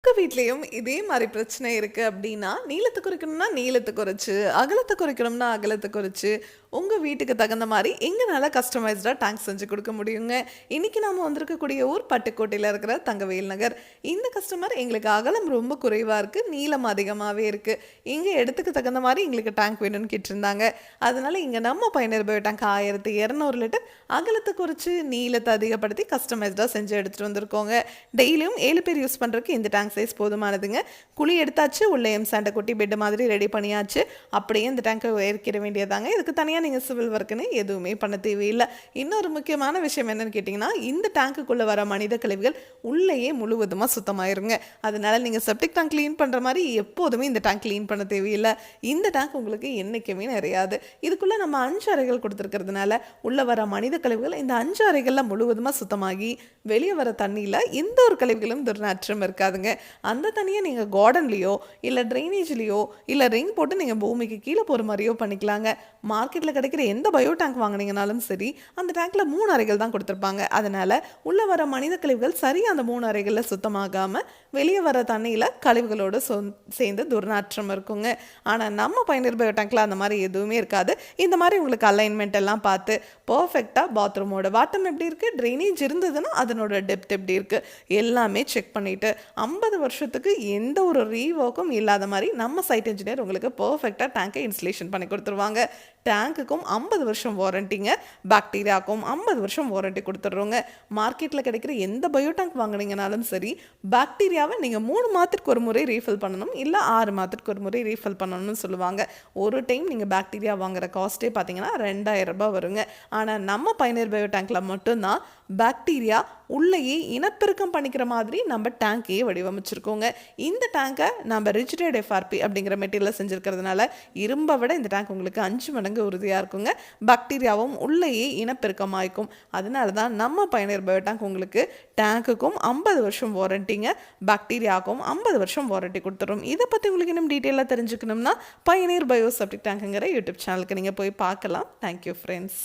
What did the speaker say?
உங்க வீட்லயும் இதே மாரி பிரச்சனை இருக்கு அப்டின்னா, நீளத்த குறைக்கணும்னா நீளத்த குறைச்சு, அகலத்த குறைக்கணும்னா அகலத்த குறைச்சு, உங்க வீட்டுக்கு தகுந்த மாரி எங்கனால கஸ்டமைஸ்டா டேங்க் செஞ்சு குடுக்க முடியுங்க. இன்னைக்கு நாம வந்திருக்கக்கூடிய ஊர் பட்டுக்கோட்டையில இருக்கிற தங்கவேல் நகர். இந்த கஸ்டமர் எங்களுக்கு அகலம் ரொம்ப குறைவா இருக்கு, நீளம் அதிகமாவே இருக்கு. எங்க இடத்துக்கு தகுந்த மாரி எங்களுக்கு டேங்க் வேணும்னு கேட்டிருந்தாங்க. அதனால இங்க நம்ம பயனர் பயோ டேங்க் 1200 லிட்டர் அகலத்த குறைச்சு, நீளத்த அதிகப்படுத்தி கஸ்டமைஸ்டா செஞ்சு எடுத்துட்டு வந்திருக்கோங்க. டெய்லியும் 7 பேர் யூஸ் பண்றதுக்கு இந்த டேங்க் சைஸ் போதுமானதுங்க. குழி எடுத்தாச்சு, உள்ள சாண்டை கொட்டி பெட் மாதிரி ரெடி பண்ணியாச்சு. அப்படியே இந்த டேங்கை உயர்த்திட வேண்டியதாங்க. இதுக்கு தனியாக நீங்கள் சிவில் ஒர்க்குன்னு எதுவுமே பண்ண தேவையில்லை. இன்னொரு முக்கியமான விஷயம் என்னன்னு கேட்டிங்கன்னா, இந்த டேங்குக்குள்ளே வர மனித கழிவுகள் உள்ளேயே முழுவதுமாக சுத்தமாயிருங்க. அதனால நீங்கள் செப்டிக் டேங்க் க்ளீன் பண்ணுற மாதிரி எப்போதுமே இந்த டேங்க் க்ளீன் பண்ண தேவையில்லை. இந்த டேங்க் உங்களுக்கு என்றைக்குமே நிறையாது. இதுக்குள்ளே நம்ம 5 அறைகள் கொடுத்துருக்கிறதுனால உள்ளே வர மனித கழிவுகள் இந்த 5 அறைகளில் முழுவதுமாக சுத்தமாகி வெளியே வர தண்ணியில் எந்த ஒரு கழிவுகளும் துர்நாற்றம் இருக்காதுங்க. அந்த தண்ணியை நீங்கள் கார்டன்லேயோ இல்லை ட்ரைனேஜ்லேயோ இல்லை ரிங் போட்டு நீங்கள் பூமிக்கு கீழே போகிற மாதிரியோ பண்ணிக்கலாங்க. மார்க்கெட்டில் கிடைக்கிற எந்த பயோ டேங்க் வாங்கினீங்கனாலும் சரி, அந்த டேங்க்கில் 3 அறைகள் தான் கொடுத்துருப்பாங்க. அதனால் உள்ளே வர மனித கழிவுகள் சரியாக அந்த 3 அறைகளில் சுத்தமாகாமல் வெளியே வர தண்ணியில் கழிவுகளோடு சேர்ந்து துர்நாற்றம் இருக்குங்க. ஆனால் நம்ம பயனர் பயோ டேங்க்கில் அந்த மாதிரி எதுவுமே இருக்காது. இந்த மாதிரி உங்களுக்கு அலைன்மெண்ட் எல்லாம் பார்த்து பர்ஃபெக்டாக பாத்ரூமோட வாட்டம் எப்படி இருக்குது, ட்ரைனேஜ் இருந்ததுன்னா அதனோட டெப்த் எப்படி இருக்குது எல்லாமே செக் பண்ணிவிட்டு 50 வருஷத்துக்கு எந்த ஒரு ரீஒர்க்கும் இல்லாத மாதிரி நம்ம சைட் இன்ஜினியர் உங்களுக்கு பர்ஃபெக்டாக டேங்கை இன்ஸ்டலேஷன் பண்ணி கொடுத்துருவாங்க. டேங்குக்கும் 50 வருஷம் வாரண்டிங்க, பாக்டீரியாவுக்கும் 50 வருஷம் வாரண்டி கொடுத்துட்றோங்க. மார்க்கெட்டில் கிடைக்கிற எந்த பயோ டேங்க் வாங்கினீங்கனாலும் சரி, பாக்டீரியாவை நீங்கள் 3 மாதத்துக்கு ஒரு முறை ரீஃபில் பண்ணணும், இல்லை 6 மாதத்துக்கு ஒரு முறை ரீஃபில் பண்ணணும்னு சொல்லுவாங்க. ஒரு டைம் நீங்கள் பாக்டீரியா வாங்குற காஸ்ட்டே பார்த்தீங்கன்னா 2000 ரூபாய் வருங்க. ஆனால் நம்ம பயனர் பயோ டேங்க்கில் மட்டும்தான் பாக்டீரியா உள்ளேயே இனப்பெருக்கம் பண்ணிக்கிற மாதிரி நம்ம டேங்கையே வடிவமைச்சிருக்கோங்க. இந்த டேங்கை நம்ம ரிஜிடட் எஃப்ஆர்பி அப்படிங்கிற மெட்டீரியலில் செஞ்சுருக்கிறதுனால இரும்பை விட இந்த டேங்க் உங்களுக்கு 5 மடங்கு உறுதியாக இருக்குங்க. பாக்டீரியாவும் உள்ளேயே இனப்பெருக்கமாயிருக்கும். அதனால தான் நம்ம பயனர் பயோ டேங்க் உங்களுக்கு டேங்குக்கும் 50 வருஷம் வாரண்டிங்க, பாக்டீரியாவுக்கும் 50 வருஷம் வாரண்டி கொடுத்துரும். இதை பற்றி உங்களுக்கு இன்னும் டீட்டெயிலாக தெரிஞ்சுக்கணும்னா பயனர் பயோ செப்டிக் டேங்குங்கிற யூடியூப் சேனலுக்கு நீங்கள் போய் பார்க்கலாம். Thank you friends.